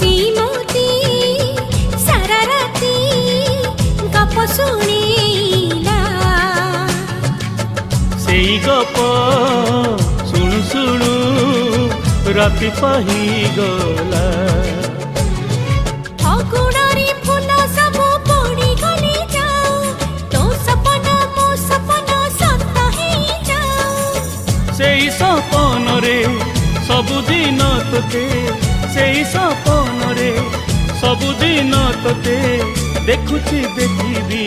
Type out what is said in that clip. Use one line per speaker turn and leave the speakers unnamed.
श्रीमती सारा राती गप शुणिला
सेई गप शुणु शुणु राति पाही गला
अगुणारी फूल सब पड़ी गली जाओ तो सपना मो सपना सत ही जाओ
सेई सपन रे सबुदिन तोते सेई सपन रे सबुदिन तोते देखुची देखिबी।